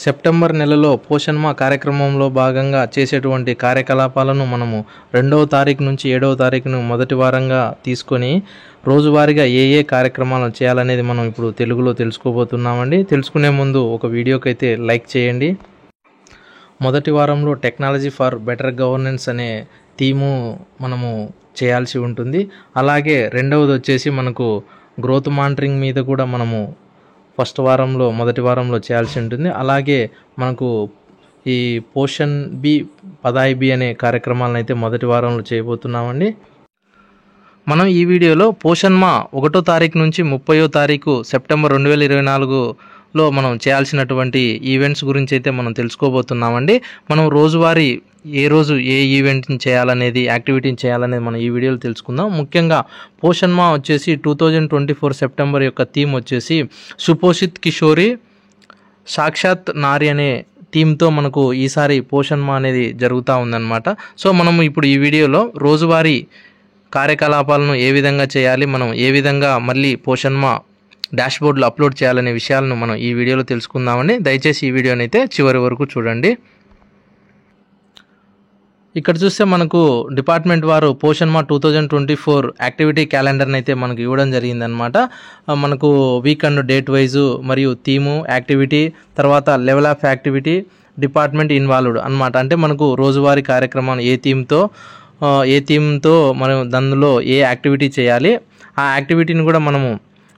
September నెలలో పోషణ్ మా కార్యక్రమంలో భాగంగా చేసేటువంటి కార్యకలాపాలను మనము 2వ తారీఖు నుంచి 7వ తారీఖును మొదటి వారంగా తీసుకొని రోజువారీగా ఏ కార్యక్రమాలను చేయాలనేది మనం ఇప్పుడు తెలుగులో తెలుసుకోబోతున్నామండి. తెలుసుకునే ముందు ఒక వీడియోకైతే లైక్ చేయండి. మొదటి వారంలో టెక్నాలజీ ఫర్ బెటర్ గవర్నెన్స్ అనే థీము మనము చేయాల్సి ఉంటుంది. అలాగే రెండవది వచ్చేసి మనకు గ్రోత్ మానిటరింగ్ మీద కూడా మనము మొదటి వారంలో చేయాల్సి ఉంటుంది. అలాగే మనకు ఈ పోషణ్ బి పదాయి బి అనే కార్యక్రమాలను అయితే మొదటి వారంలో చేయబోతున్నామండి. మనం ఈ వీడియోలో పోషణ్ మా 1వ తారీఖు నుంచి 30వ తారీఖు సెప్టెంబర్ 2024లో మనం చేయాల్సినటువంటి ఈవెంట్స్ గురించి అయితే మనం తెలుసుకోబోతున్నామండి. మనం రోజువారీ ఏ రోజు ఏ ఈవెంట్ని చేయాలనేది, యాక్టివిటీని చేయాలనేది మనం ఈ వీడియోలో తెలుసుకుందాం. ముఖ్యంగా పోషణ్ మా వచ్చేసి 2024 సెప్టెంబర్ యొక్క థీమ్ వచ్చేసి సుపోషిత్ కిషోరి సాక్షాత్ నారి అనే థీమ్తో మనకు ఈసారి పోషణ్ మా అనేది జరుగుతూ ఉందన్నమాట. సో మనము ఇప్పుడు ఈ వీడియోలో రోజువారీ కార్యకలాపాలను ఏ విధంగా చేయాలి, మనం ఏ విధంగా మళ్ళీ పోషణ్ మా డాష్బోర్డ్లో అప్లోడ్ చేయాలనే విషయాలను మనం ఈ వీడియోలో తెలుసుకుందామండి. దయచేసి ఈ వీడియోని అయితే చివరి వరకు చూడండి. ఇక్కడ చూస్తే మనకు డిపార్ట్మెంట్ వారు పోషణ్ మా 2024 యాక్టివిటీ క్యాలెండర్ని అయితే మనకు ఇవ్వడం జరిగిందనమాట. మనకు వీక్ అండ్ డేట్ వైజు మరియు థీము, యాక్టివిటీ, తర్వాత level of activity, department involved అనమాట. అంటే మనకు రోజువారీ కార్యక్రమాన్ని ఏ థీమ్తో మనం దానిలో ఏ యాక్టివిటీ చేయాలి, ఆ యాక్టివిటీని కూడా మనము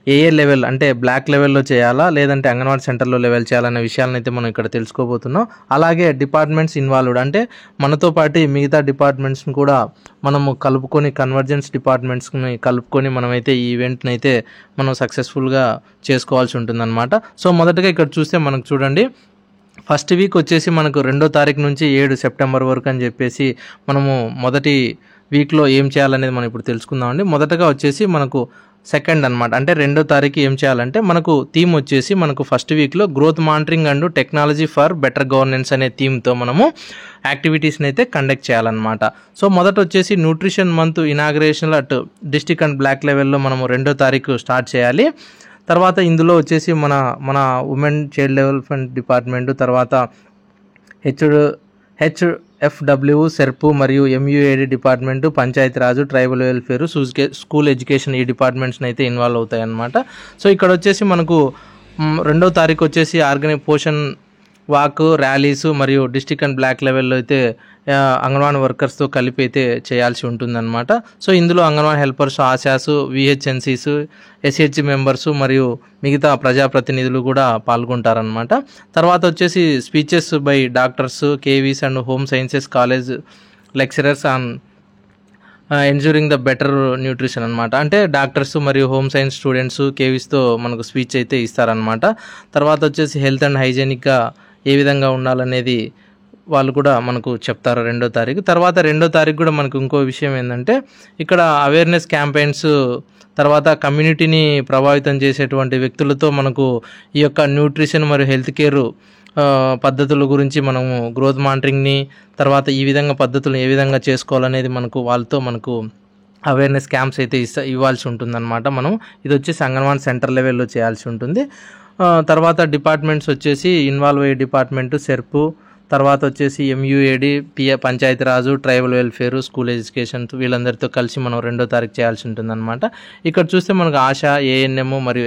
ఏ లెవెల్ అంటే బ్లాక్ లెవెల్లో చేయాలా లేదంటే అంగన్వాడీ సెంటర్లో లెవెల్ చేయాలనే విషయాలను అయితే మనం ఇక్కడ తెలుసుకోబోతున్నాం. అలాగే డిపార్ట్మెంట్స్ ఇన్వాల్వ్డ్ అంటే మనతో పాటు మిగతా డిపార్ట్మెంట్స్ని కూడా మనము కలుపుకొని, కన్వర్జెన్స్ డిపార్ట్మెంట్స్ని కలుపుకొని మనమైతే ఈ ఈవెంట్ని అయితే మనం సక్సెస్ఫుల్గా చేసుకోవాల్సి ఉంటుందన్నమాట. సో మొదటగా ఇక్కడ చూస్తే మనకు చూడండి, ఫస్ట్ వీక్ వచ్చేసి మనకు 2వ తారీఖు నుంచి 7 సెప్టెంబర్ వరకు అని చెప్పేసి మనము మొదటి వీక్లో ఏం చేయాలనేది మనం ఇప్పుడు తెలుసుకుందామండి. మొదటగా వచ్చేసి మనకు సెకండ్ అనమాట, అంటే 2వ తారీఖు ఏం చేయాలంటే మనకు థీమ్ వచ్చేసి మనకు ఫస్ట్ వీక్లో growth monitoring and technology for better governance అనే థీమ్తో మనము యాక్టివిటీస్ని అయితే కండక్ట్ చేయాలన్నమాట. సో మొదట వచ్చేసి nutrition month inauguration at district and block లెవెల్లో మనము 2వ తారీఖు స్టార్ట్ చేయాలి. తర్వాత ఇందులో వచ్చేసి మన ఉమెన్ చైల్డ్ డెవలప్మెంట్ డిపార్ట్మెంట్, తర్వాత హెచ్ఎఫ్డబ్ల్యూ సెర్పు మరియు MUAD department, Panchayati Raj, tribal welfare, school education ఈ డిపార్ట్మెంట్స్ని అయితే ఇన్వాల్వ్ అవుతాయి అన్నమాట. సో ఇక్కడ వచ్చేసి మనకు 2వ తారీఖు వచ్చేసి పోషణ్ వాక్, ర్యాలీస్ మరియు డిస్ట్రిక్ట్ అండ్ బ్లాక్ లెవెల్లో అయితే అంగన్వాడీ వర్కర్స్తో కలిపి అయితే చేయాల్సి ఉంటుందన్నమాట. సో ఇందులో అంగన్వాడీ హెల్పర్స్, ఆశాస్, విహెచ్ఎన్సీస్, ఎస్హెచ్ మెంబర్స్ మరియు మిగతా ప్రజాప్రతినిధులు కూడా పాల్గొంటారనమాట. తర్వాత వచ్చేసి speeches by doctors, KVs and home sciences college lecturers on ensuring the better nutrition అనమాట. అంటే డాక్టర్స్ మరియు హోమ్ సైన్స్ స్టూడెంట్స్ కేవీస్తో మనకు స్పీచ్ అయితే ఇస్తారనమాట. తర్వాత వచ్చేసి హెల్త్ అండ్ హైజీనిక్గా ఏ విధంగా ఉండాలనేది వాళ్ళు కూడా మనకు చెప్తారు 2వ తారీఖు. తర్వాత 2వ తారీఖు కూడా మనకు ఇంకో విషయం ఏంటంటే ఇక్కడ అవేర్నెస్ క్యాంపెయిన్స్, తర్వాత కమ్యూనిటీని ప్రభావితం చేసేటువంటి వ్యక్తులతో మనకు ఈ యొక్క న్యూట్రిషన్ మరియు హెల్త్ కేర్ పద్ధతుల గురించి మనము గ్రోత్ మానిటరింగ్ని, తర్వాత ఈ విధంగా పద్ధతులు ఏ విధంగా చేసుకోవాలనేది మనకు అవేర్నెస్ క్యాంప్స్ అయితే ఇవ్వాల్సి ఉంటుందన్నమాట. మనం ఇది వచ్చేసి అంగన్వాడీ సెంటర్ లెవెల్లో చేయాల్సి ఉంటుంది. తర్వాత డిపార్ట్మెంట్స్ వచ్చేసి ఇన్వాల్వ్ అయ్యే డిపార్ట్మెంటు సెర్పు, తర్వాత వచ్చేసి MUAD, Panchayati Raj, tribal welfare, school education వీళ్ళందరితో కలిసి మనం 2వ తారీఖు చేయాల్సి ఉంటుందన్నమాట. ఇక్కడ చూస్తే మనకు ఆశా, ఏఎన్ఎం మరియు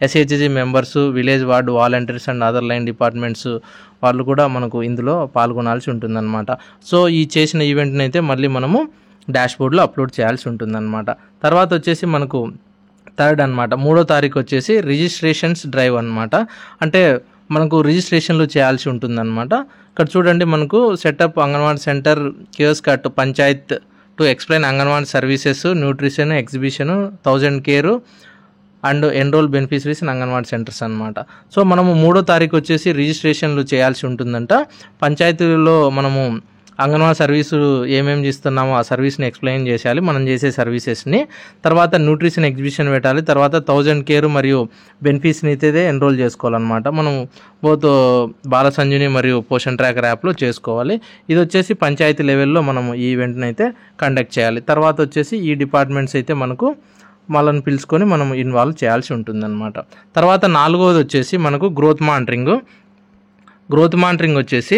SHG members, village ward volunteers and other line departments వాళ్ళు కూడా మనకు ఇందులో పాల్గొనాల్సి ఉంటుందన్నమాట. సో ఈ చేసిన ఈవెంట్ని అయితే మళ్ళీ మనము డాష్బోర్డ్లో అప్లోడ్ చేయాల్సి ఉంటుందన్నమాట. తర్వాత వచ్చేసి మనకు థర్డ్ అనమాట, 3వ తారీఖు వచ్చేసి రిజిస్ట్రేషన్స్ డ్రైవ్ అనమాట. అంటే మనకు రిజిస్ట్రేషన్లు చేయాల్సి ఉంటుందన్నమాట. ఇక్కడ చూడండి, మనకు setup anganwadi centre kiosk at Panchayat to explain anganwadi services, nutrition exhibition, 1000 care and enrol beneficiaries in anganwadi centres అనమాట. సో మనము 3వ తారీఖు వచ్చేసి రిజిస్ట్రేషన్లు చేయాల్సి ఉంటుందంట. పంచాయతీలో మనము అంగన్వాడీ సర్వీసు ఏమేమి చేస్తున్నామో ఆ సర్వీస్ని ఎక్స్ప్లెయిన్ చేయాలి, మనం చేసే సర్వీసెస్ని. తర్వాత న్యూట్రిషన్ ఎగ్జిబిషన్ పెట్టాలి. తర్వాత 1000 కేర్ మరియు బెనిఫిట్స్ని అయితే ఎన్రోల్ చేసుకోవాలన్నమాట. మనం బోత్ బాల సంజీవని మరియు పోషణ్ ట్రాకర్ యాప్లో చేసుకోవాలి. ఇది వచ్చేసి పంచాయతీ లెవెల్లో మనం ఈ ఈవెంట్ని అయితే కండక్ట్ చేయాలి. తర్వాత వచ్చేసి ఈ డిపార్ట్మెంట్స్ అయితే మనకు వాళ్ళని పిలుచుకొని మనం ఇన్వాల్వ్ చేయాల్సి ఉంటుందన్నమాట. తర్వాత 4వది వచ్చేసి మనకు గ్రోత్ మానిటరింగ్. గ్రోత్ మానిటరింగ్ వచ్చేసి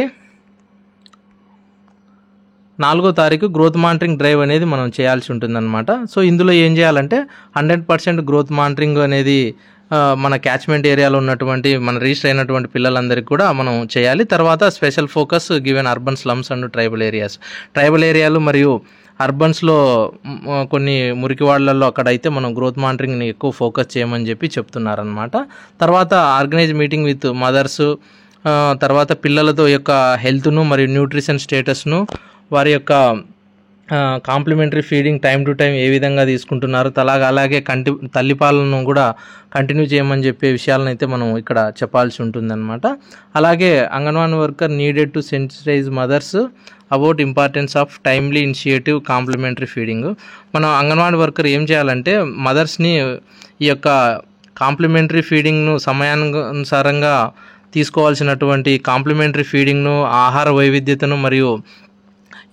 4వ తారీఖు గ్రోత్ మానిటరింగ్ డ్రైవ్ అనేది మనం చేయాల్సి ఉంటుందన్నమాట. సో ఇందులో ఏం చేయాలంటే 100% గ్రోత్ మానిటరింగ్ అనేది మన క్యాచ్మెంట్ ఏరియాలో ఉన్నటువంటి మన రిజిస్టర్ అయినటువంటి పిల్లలందరికీ కూడా మనం చేయాలి. తర్వాత special focus given urban slums and tribal ఏరియాలు మరియు అర్బన్స్లో కొన్ని మురికివాడలలో అక్కడైతే మనం గ్రోత్ మానిటరింగ్ని ఎక్కువ ఫోకస్ చేయమని చెప్పి చెప్తున్నారనమాట. తర్వాత ఆర్గనైజ్ మీటింగ్ విత్ మదర్స్, తర్వాత పిల్లలతో యొక్క హెల్త్ను మరియు న్యూట్రిషన్ స్టేటస్ను, వారి యొక్క complementary feeding time to time ఏ విధంగా తీసుకుంటున్నారు, అలాగే తల్లిపాలను కూడా కంటిన్యూ చేయమని చెప్పే విషయాలను అయితే మనం ఇక్కడ చెప్పాల్సి ఉంటుందన్నమాట. అలాగే anganwadi worker needed to sensitize mothers about importance of timely initiative complementary feeding. మనం అంగన్వాడీ వర్కర్ ఏం చేయాలంటే మదర్స్ని ఈ యొక్క కాంప్లిమెంటరీ ఫీడింగ్ను సమయానుసారంగా తీసుకోవాల్సినటువంటి కాంప్లిమెంటరీ ఫీడింగ్ను, ఆహార వైవిధ్యతను మరియు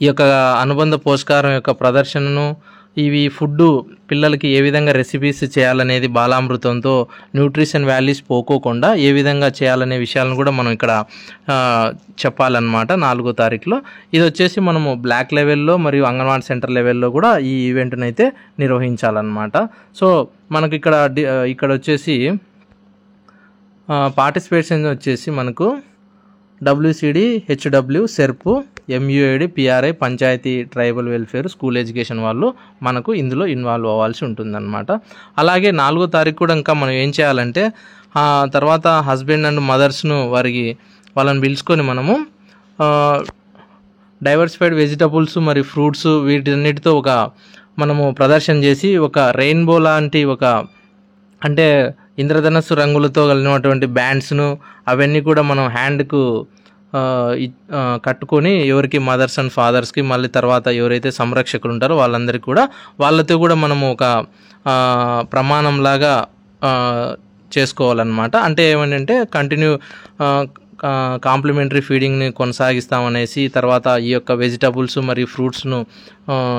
ఈ యొక్క అనుబంధ పోషకాహారం యొక్క ప్రదర్శనను, ఇవి ఫుడ్ పిల్లలకి ఏ విధంగా రెసిపీస్ చేయాలనేది బాలామృతంతో న్యూట్రిషన్ వాల్యూస్ పోకోకుండా ఏ విధంగా చేయాలనే విషయాలను కూడా మనం ఇక్కడ చెప్పాలన్నమాట 4వ తారీఖులో. ఇది వచ్చేసి మనము బ్లాక్ లెవెల్లో మరియు అంగన్వాడీ సెంటర్ లెవెల్లో కూడా ఈ ఈవెంట్ని అయితే నిర్వహించాలన్నమాట. సో మనకు ఇక్కడ వచ్చేసి పార్టిసిపేషన్ వచ్చేసి మనకు WCD, HW, సెర్పు, MUAD, PRI, panchayati tribal welfare, school education వాళ్ళు మనకు ఇందులో ఇన్వాల్వ్ అవ్వాల్సి ఉంటుందన్నమాట. అలాగే 4వ తారీఖు కూడా ఇంకా మనం ఏం చేయాలంటే తర్వాత హస్బెండ్ అండ్ మదర్స్ను వాళ్ళని పిలుచుకొని మనము డైవర్సిఫైడ్ వెజిటబుల్స్ మరియు ఫ్రూట్స్ వీటన్నిటితో మనము ప్రదర్శన చేసి ఒక రెయిన్బో లాంటి అంటే ఇంద్రధనస్సు రంగులతో కలిగినటువంటి బ్యాండ్స్ను అవన్నీ కూడా మనం హ్యాండ్కు కట్టుకొని ఎవరికి మదర్స్ అండ్ ఫాదర్స్కి, మళ్ళీ తర్వాత ఎవరైతే సంరక్షకులు ఉంటారో వాళ్ళందరికీ కూడా వాళ్ళతో కూడా మనము ఒక ప్రమాణంలాగా చేసుకోవాలన్నమాట. అంటే ఏమంటే కంటిన్యూ కాంప్లిమెంటరీ ఫీడింగ్ని కొనసాగిస్తామనేసి, తర్వాత ఈ యొక్క వెజిటబుల్స్ మరియు ఫ్రూట్స్ను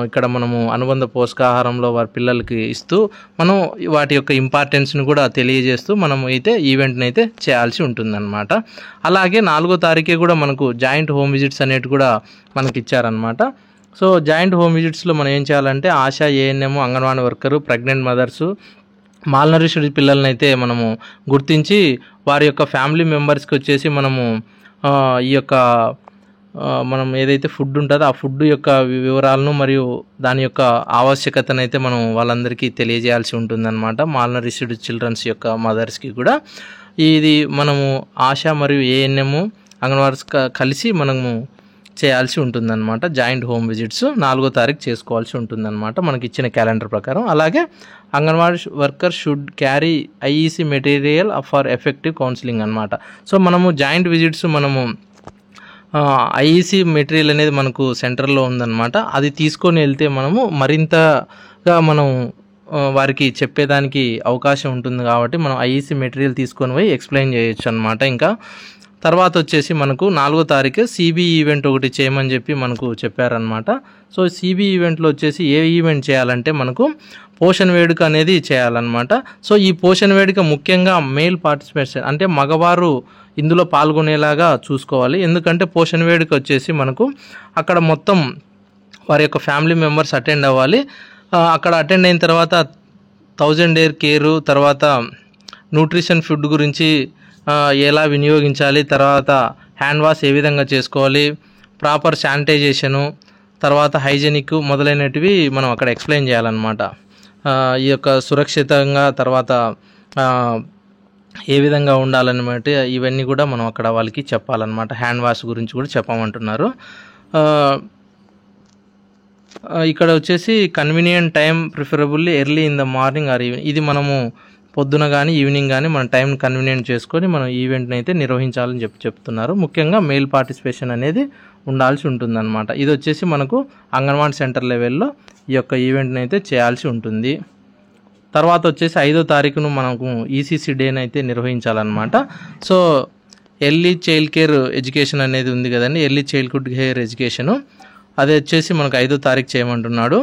ఇక్కడ మనము అనుబంధ పోషకాహారంలో వారి పిల్లలకి ఇస్తూ మనం వాటి యొక్క ఇంపార్టెన్స్ని కూడా తెలియజేస్తూ మనము అయితే ఈవెంట్ని అయితే చేయాల్సి ఉంటుందన్నమాట. అలాగే 4వ తారీఖే కూడా మనకు జాయింట్ హోమ్ విజిట్స్ అనేవి కూడా మనకి ఇచ్చారనమాట. సో జాయింట్ హోమ్ విజిట్స్లో మనం ఏం చేయాలంటే ASHA, ANM, anganwadi worker, pregnant mothers, malnourished పిల్లల్ని అయితే మనము గుర్తించి వారి యొక్క ఫ్యామిలీ మెంబర్స్కి వచ్చేసి మనము ఈ యొక్క మనం ఏదైతే ఫుడ్ ఉంటుందో ఆ ఫుడ్ యొక్క వివరాలను మరియు దాని యొక్క ఆవశ్యకతను అయితే మనం వాళ్ళందరికీ తెలియజేయాల్సి ఉంటుందన్నమాట. మాల్నరిష్డ్ చిల్డ్రన్స్ యొక్క మదర్స్కి కూడా ఇది మనము ఆశా మరియు ANM, అంగన్వాడీస్ కలిసి మనము చేయాల్సి ఉంటుందన్నమాట. జాయింట్ హోమ్ విజిట్స్ 4వ తారీఖు చేసుకోవాల్సి ఉంటుందన్నమాట మనకి ఇచ్చిన క్యాలెండర్ ప్రకారం. అలాగే anganwadi worker should carry IEC material for effective counselling అనమాట. సో మనము జాయింట్ విజిట్స్ మనము IEC మెటీరియల్ అనేది మనకు సెంటర్లో ఉందన్నమాట. అది తీసుకొని వెళ్తే మనము మరింతగా మనం వారికి చెప్పేదానికి అవకాశం ఉంటుంది కాబట్టి మనం IEC మెటీరియల్ తీసుకొని పోయి ఎక్స్ప్లెయిన్ చేయొచ్చు అనమాట. ఇంకా తర్వాత వచ్చేసి మనకు 4వ తారీఖు CB ఈవెంట్ ఒకటి చేయమని చెప్పి మనకు చెప్పారనమాట. సో CB ఈవెంట్లో వచ్చేసి ఏ ఈవెంట్ చేయాలంటే మనకు పోషణ వేడుక అనేది చేయాలన్నమాట. సో ఈ పోషణ వేడుక ముఖ్యంగా మేల్ పార్టిసిపేషన్ అంటే మగవారు ఇందులో పాల్గొనేలాగా చూసుకోవాలి. ఎందుకంటే పోషణ వేడుక వచ్చేసి మనకు అక్కడ మొత్తం వారి యొక్క ఫ్యామిలీ మెంబర్స్ అటెండ్ అవ్వాలి. అక్కడ అటెండ్ అయిన తర్వాత 1000 డేర్ కేరు, తర్వాత న్యూట్రిషన్ ఫుడ్ గురించి ఎలా వినియోగించాలి, తర్వాత హ్యాండ్ వాష్ ఏ విధంగా చేసుకోవాలి, ప్రాపర్ శానిటైజేషను, తర్వాత హైజెనిక్ మొదలైనటివి మనం అక్కడ ఎక్స్ప్లెయిన్ చేయాలన్నమాట. ఈ యొక్క సురక్షితంగా తర్వాత ఏ విధంగా ఉండాలన్నమాట ఇవన్నీ కూడా మనం అక్కడ వాళ్ళకి చెప్పాలన్నమాట. హ్యాండ్ వాష్ గురించి కూడా చెప్పమంటున్నారు. ఇక్కడ వచ్చేసి convenient time preferably early in the morning or evening. ఇది మనము పొద్దున కానీ ఈవినింగ్ కానీ మన టైం కన్వీనియంట్ చేసుకొని మనం ఈవెంట్ని అయితే నిర్వహించాలని చెప్తున్నారు. ముఖ్యంగా మేల్ పార్టిసిపేషన్ అనేది ఉండాల్సి ఉంటుందన్నమాట. ఇది వచ్చేసి మనకు అంగన్వాడీ సెంటర్ లెవెల్లో ఈ యొక్క ఈవెంట్ని అయితే చేయాల్సి ఉంటుంది. తర్వాత వచ్చేసి 5వ తారీఖును మనకు ECC డేని అయితే నిర్వహించాలన్నమాట. So early child care education అనేది ఉంది కదండి, ఎర్లీ చైల్డ్హుడ్ కేర్ ఎడ్యుకేషను, అది వచ్చేసి మనకు 5వ తారీఖు చేయమంటున్నాడు.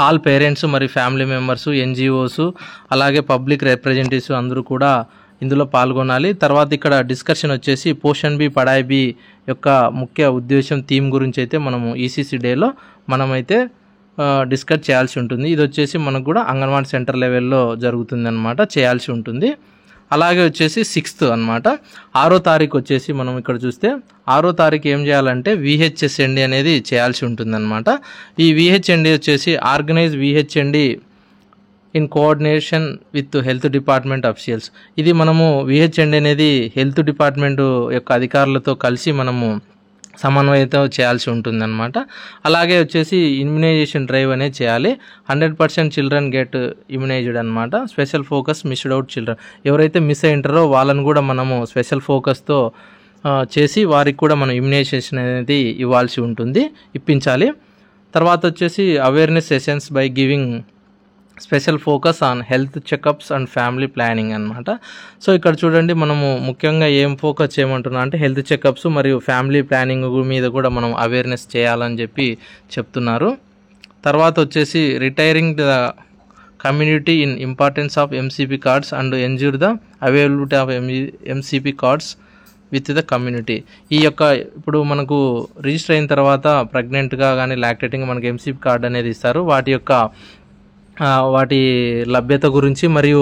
ఆల్ పేరెంట్స్ మరియు ఫ్యామిలీ మెంబర్స్, NGOస్, అలాగే పబ్లిక్ రిప్రజెంటేటివ్స్ అందరూ కూడా ఇందులో పాల్గొనాలి. తర్వాత ఇక్కడ డిస్కషన్ వచ్చేసి పోషన్ బి పడాయి బి యొక్క ముఖ్య ఉద్దేశం థీమ్ గురించి అయితే మనము ఈసీసీ డేలో మనమైతే డిస్కస్ చేయాల్సి ఉంటుంది. ఇది వచ్చేసి మనకు కూడా అంగన్వాడీ సెంటర్ లెవెల్లో జరుగుతుంది అనమాట, చేయాల్సి ఉంటుంది. అలాగే వచ్చేసి 6th అనమాట, 6వ తారీఖు వచ్చేసి మనం ఇక్కడ చూస్తే 6వ తారీఖు ఏం చేయాలంటే విహెచ్ఎస్ఎండి అనేది చేయాల్సి ఉంటుందన్నమాట. ఈ విహెచ్ఎండి వచ్చేసి organise VHMD in coordination with health department officials. ఇది మనము విహెచ్ఎండి అనేది హెల్త్ డిపార్ట్మెంట్ యొక్క అధికారులతో కలిసి మనము సమన్వయంతో చేయాల్సి ఉంటుందన్నమాట. అలాగే వచ్చేసి ఇమ్యునైజేషన్ డ్రైవ్ అనేది చేయాలి. 100% చిల్డ్రన్ గెట్ ఇమ్యునైజ్డ్ అనమాట. Special focus missed out children, ఎవరైతే మిస్ అయ్యింటారో వాళ్ళని కూడా మనము స్పెషల్ ఫోకస్తో చేసి వారికి కూడా మనం ఇమ్యునైజేషన్ అనేది ఇప్పించాలి. తర్వాత వచ్చేసి awareness sessions by giving special focus on health checkups and family planning అనమాట. సో ఇక్కడ చూడండి, మనము ముఖ్యంగా ఏం ఫోకస్ చేయమంటున్నా అంటే హెల్త్ చెకప్స్ మరియు ఫ్యామిలీ ప్లానింగ్ మీద కూడా మనం అవేర్నెస్ చేయాలని చెప్పి చెప్తున్నారు. తర్వాత వచ్చేసి retiring the community in importance of MCP cards and ensure the availability of MCP cards with the community. ఈ యొక్క ఇప్పుడు మనకు రిజిస్టర్ అయిన తర్వాత ప్రెగ్నెంట్గా కానీ లాక్టేటింగ్ మనకు ఎంసీపీ కార్డ్ అనేది ఇస్తారు. వాటి లభ్యత గురించి మరియు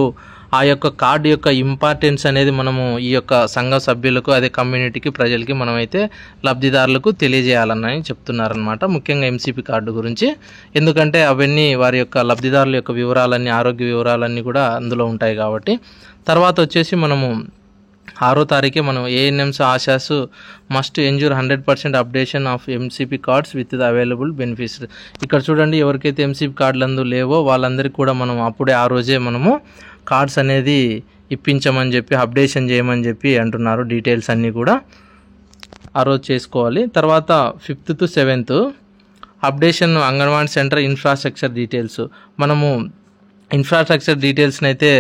ఆ యొక్క కార్డు యొక్క ఇంపార్టెన్స్ అనేది మనము ఈ యొక్క సంఘ సభ్యులకు, అదే కమ్యూనిటీకి, ప్రజలకి మనమైతే లబ్ధిదారులకు తెలియజేయాలని చెప్తున్నారనమాట, ముఖ్యంగా ఎంసీపీ కార్డు గురించి. ఎందుకంటే అవన్నీ వారి యొక్క లబ్ధిదారుల యొక్క వివరాలన్నీ, ఆరోగ్య వివరాలన్నీ కూడా అందులో ఉంటాయి కాబట్టి. తర్వాత వచ్చేసి మనము 6వ తారీఖే మనం ANMs ASHAs must ensure 100% updation of MCP cards with the available benefits. ఇక్కడ చూడండి, ఎవరికైతే ఎంసీపీ కార్డులు లేవో వాళ్ళందరికీ కూడా మనం అప్పుడే ఆ రోజే మనము కార్డ్స్ అనేది ఇప్పించమని చెప్పి, అప్డేషన్ చేయమని చెప్పి అంటున్నారు. డీటెయిల్స్ అన్నీ కూడా ఆ రోజు చేసుకోవాలి. తర్వాత 5th to 7th updation anganwadi centre infrastructure details. మనము ఇన్ఫ్రాస్ట్రక్చర్ డీటెయిల్స్ని అయితే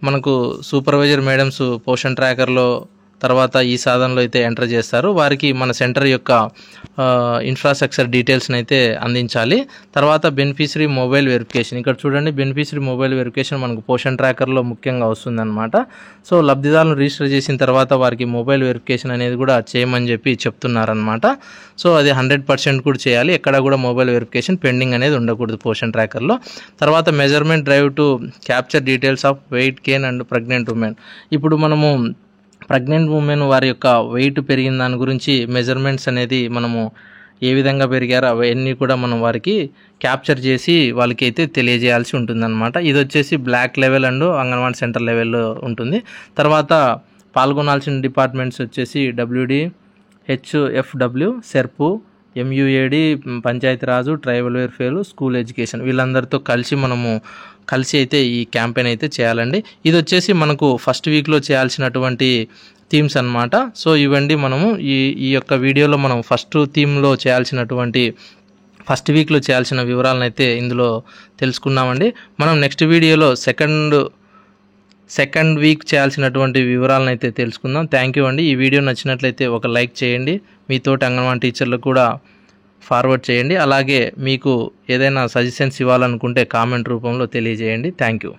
మనకు సూపర్వైజర్ మేడమ్స్ పోషన్ ట్రాకర్లో తర్వాత ఈ సాధనలో అయితే ఎంటర్ చేస్తారు. వారికి మన సెంటర్ యొక్క ఇన్ఫ్రాస్ట్రక్చర్ డీటెయిల్స్ని అయితే అందించాలి. తర్వాత బెనిఫిషరీ మొబైల్ వెరిఫికేషన్. ఇక్కడ చూడండి, బెనిఫిషరీ మొబైల్ వెరిఫికేషన్ మనకు పోషన్ ట్రాకర్లో ముఖ్యంగా వస్తుందన్నమాట. సో లబ్ధిదారులను రిజిస్టర్ చేసిన తర్వాత వారికి మొబైల్ వెరిఫికేషన్ అనేది కూడా చేయమని చెప్పి చెప్తున్నారనమాట. సో అది 100% కూడా చేయాలి. ఎక్కడ కూడా మొబైల్ వెరిఫికేషన్ పెండింగ్ అనేది ఉండకూడదు పోషన్ ట్రాకర్లో. తర్వాత measurement drive to capture details of weight gain and pregnant women. ఇప్పుడు మనము ప్రెగ్నెంట్ ఉమెన్ వారి యొక్క వెయిట్ పెరిగిన దాని గురించి మెజర్మెంట్స్ అనేది మనము ఏ విధంగా పెరిగారో అవన్నీ కూడా మనం వారికి క్యాప్చర్ చేసి వాళ్ళకి అయితే తెలియజేయాల్సి ఉంటుందన్నమాట. ఇది వచ్చేసి block level and anganwadi centre లెవెల్లో ఉంటుంది. తర్వాత పాల్గొనాల్సిన డిపార్ట్మెంట్స్ వచ్చేసి WD, HFW, సెర్పు, MUAD, Panchayati Raj, tribal welfare, school education, వీళ్ళందరితో కలిసి అయితే ఈ క్యాంపెయిన్ అయితే చేయాలండి. ఇది వచ్చేసి మనకు ఫస్ట్ వీక్లో చేయాల్సినటువంటి థీమ్స్ అన్నమాట. సో ఇవండి మనము ఈ యొక్క వీడియోలో మనం ఫస్ట్ వీక్లో చేయాల్సిన వివరాలను అయితే ఇందులో తెలుసుకున్నామండి. మనం నెక్స్ట్ వీడియోలో సెకండ్ వీక్ చేయాల్సినటువంటి వివరాలను అయితే తెలుసుకుందాం. థ్యాంక్ యూ అండి. ఈ వీడియో నచ్చినట్లయితే ఒక లైక్ చేయండి, మీతోటి అంగన్వాడీ టీచర్లకు కూడా ఫార్వర్డ్ చేయండి. అలాగే మీకు ఏదైనా సజెషన్స్ ఇవ్వాలనుకుంటే కామెంట్ రూపంలో తెలియజేయండి. Thank you.